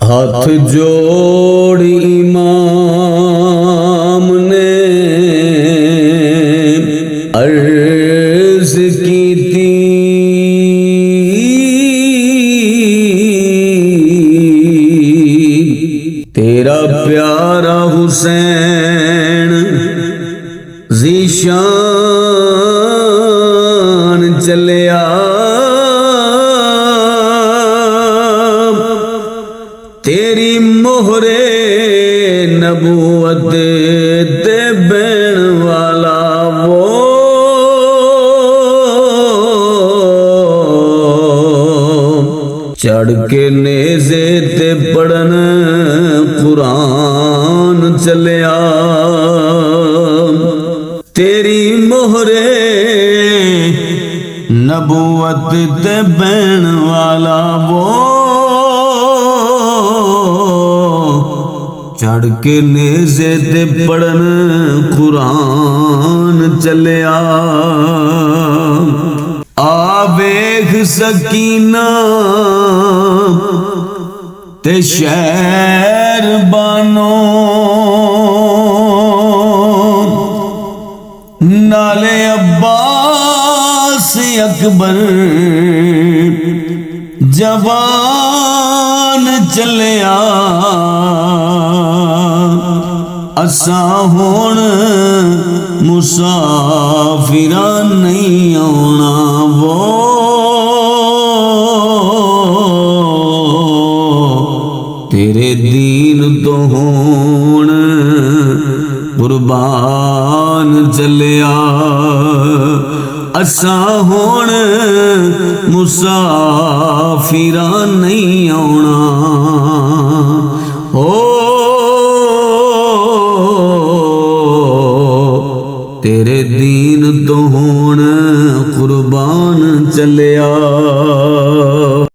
हाथ जोड़ इमाम ने अर्ज की थी, तेरा प्यारा हुसैन ज़ीशान चलिया, तेरी मोहरे नबूवत दे बैण वाला वो चढ़ के नेज़े ते पढ़न कुरान चलिया, तेरी मोहरे नबूवत ते बैण वाला वो चढ़ के नेज़े ते पढ़न कुरान चलिया। आवेख सकीना ते शहर बानो, नाले अब्बास अकबर जवान चलिया, असा हुण मुसाफिरा नहीं आना वो तेरे दीन तो हुण कुर्बान चलिया, असा हुण मुसाफिरा नहीं आना हो तेरे दीन तो हुण कुर्बान चलिया।